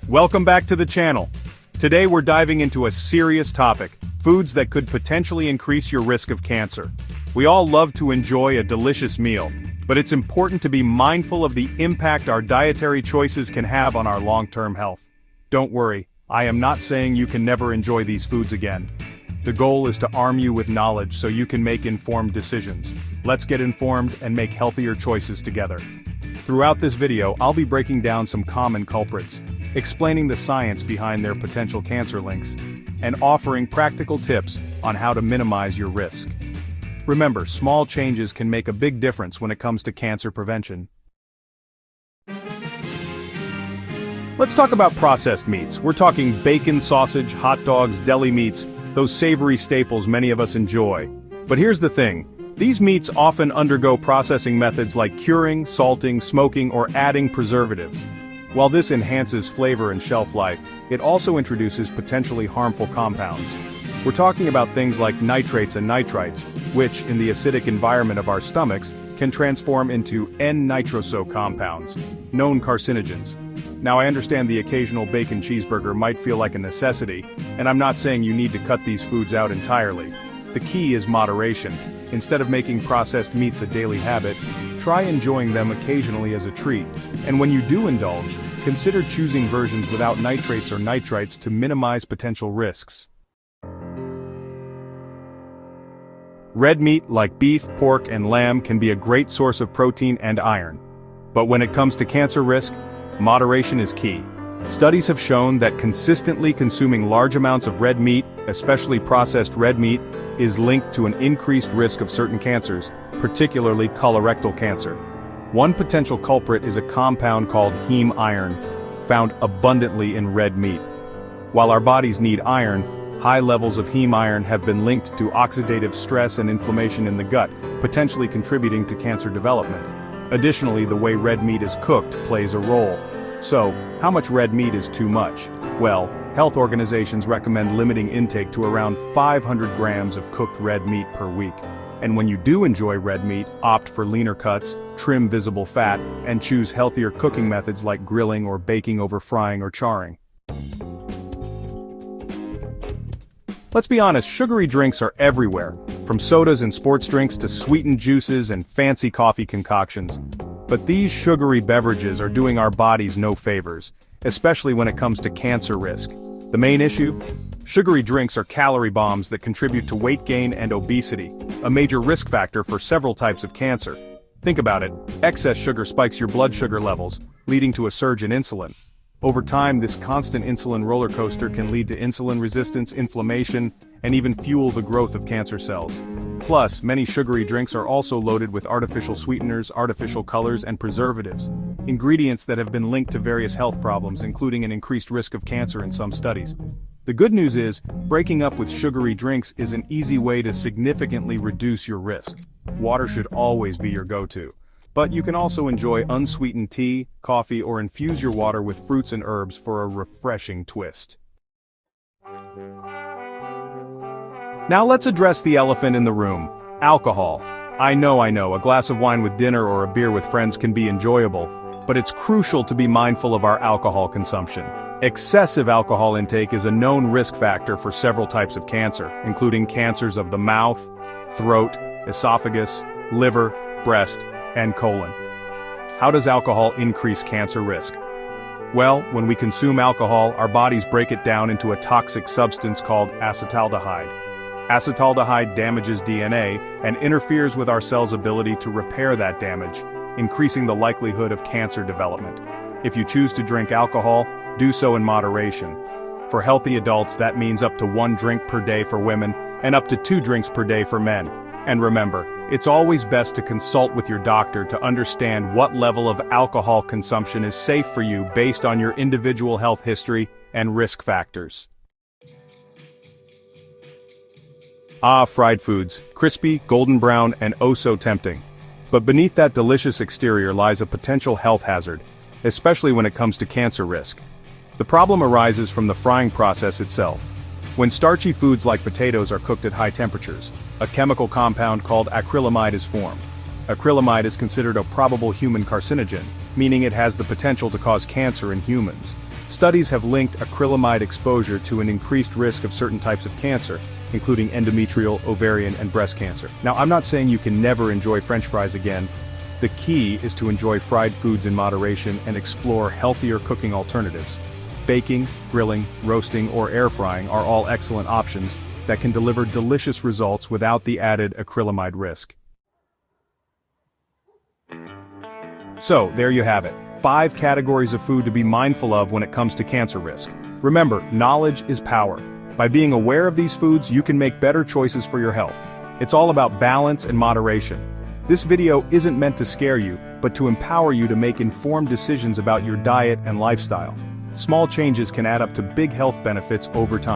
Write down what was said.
Welcome back to the channel. Today we're diving into a serious topic, foods that could potentially increase your risk of cancer. We all love to enjoy a delicious meal, but it's important to be mindful of the impact our dietary choices can have on our long-term health. Don't worry, I am not saying you can never enjoy these foods again. The goal is to arm you with knowledge so you can make informed decisions. Let's get informed and make healthier choices together. Throughout this video, I'll be breaking down some common culprits, explaining the science behind their potential cancer links, and offering practical tips on how to minimize your risk. Remember, small changes can make a big difference when it comes to cancer prevention. Let's talk about processed meats. We're talking bacon, sausage, hot dogs, deli meats, those savory staples many of us enjoy. But here's the thing. These meats often undergo processing methods like curing, salting, smoking, or adding preservatives. While this enhances flavor and shelf life, it also introduces potentially harmful compounds. We're talking about things like nitrates and nitrites, which, in the acidic environment of our stomachs, can transform into N-nitroso compounds, known carcinogens. Now, I understand the occasional bacon cheeseburger might feel like a necessity, and I'm not saying you need to cut these foods out entirely. The key is moderation. Instead of making processed meats a daily habit, try enjoying them occasionally as a treat. And when you do indulge, consider choosing versions without nitrates or nitrites to minimize potential risks. Red meat like beef, pork, and lamb can be a great source of protein and iron. But when it comes to cancer risk, moderation is key. Studies have shown that consistently consuming large amounts of red meat, especially processed red meat, is linked to an increased risk of certain cancers, particularly colorectal cancer. One potential culprit is a compound called heme iron, found abundantly in red meat. While our bodies need iron, high levels of heme iron have been linked to oxidative stress and inflammation in the gut, potentially contributing to cancer development. Additionally, the way red meat is cooked plays a role. So, how much red meat is too much? Well, health organizations recommend limiting intake to around 500 grams of cooked red meat per week. And when you do enjoy red meat, opt for leaner cuts, trim visible fat, and choose healthier cooking methods like grilling or baking over frying or charring. Let's be honest, sugary drinks are everywhere, from sodas and sports drinks to sweetened juices and fancy coffee concoctions. But these sugary beverages are doing our bodies no favors, especially when it comes to cancer risk. The main issue? Sugary drinks are calorie bombs that contribute to weight gain and obesity, a major risk factor for several types of cancer. Think about it, excess sugar spikes your blood sugar levels, leading to a surge in insulin. Over time, this constant insulin roller coaster can lead to insulin resistance, inflammation, and even fuel the growth of cancer cells. Plus, many sugary drinks are also loaded with artificial sweeteners, artificial colors, and preservatives, ingredients that have been linked to various health problems, including an increased risk of cancer in some studies. The good news is, breaking up with sugary drinks is an easy way to significantly reduce your risk. Water should always be your go-to. But you can also enjoy unsweetened tea, coffee, or infuse your water with fruits and herbs for a refreshing twist. Now let's address the elephant in the room, alcohol. I know, a glass of wine with dinner or a beer with friends can be enjoyable, but it's crucial to be mindful of our alcohol consumption. Excessive alcohol intake is a known risk factor for several types of cancer, including cancers of the mouth, throat, esophagus, liver, breast, and colon. How does alcohol increase cancer risk? Well, when we consume alcohol, our bodies break it down into a toxic substance called acetaldehyde. Acetaldehyde damages DNA and interferes with our cells' ability to repair that damage, increasing the likelihood of cancer development. If you choose to drink alcohol, do so in moderation. For healthy adults, that means up to 1 drink per day for women and up to 2 drinks per day for men. And remember, it's always best to consult with your doctor to understand what level of alcohol consumption is safe for you based on your individual health history and risk factors. Fried foods, crispy, golden brown, and oh so tempting. But beneath that delicious exterior lies a potential health hazard, especially when it comes to cancer risk. The problem arises from the frying process itself. When starchy foods like potatoes are cooked at high temperatures, a chemical compound called acrylamide is formed. Acrylamide is considered a probable human carcinogen, meaning it has the potential to cause cancer in humans. Studies have linked acrylamide exposure to an increased risk of certain types of cancer, including endometrial, ovarian, and breast cancer. Now, I'm not saying you can never enjoy French fries again. The key is to enjoy fried foods in moderation and explore healthier cooking alternatives. Baking, grilling, roasting, or air frying are all excellent options that can deliver delicious results without the added acrylamide risk. So, there you have it. 5 categories of food to be mindful of when it comes to cancer risk. Remember, knowledge is power. By being aware of these foods, you can make better choices for your health. It's all about balance and moderation. This video isn't meant to scare you, but to empower you to make informed decisions about your diet and lifestyle. Small changes can add up to big health benefits over time.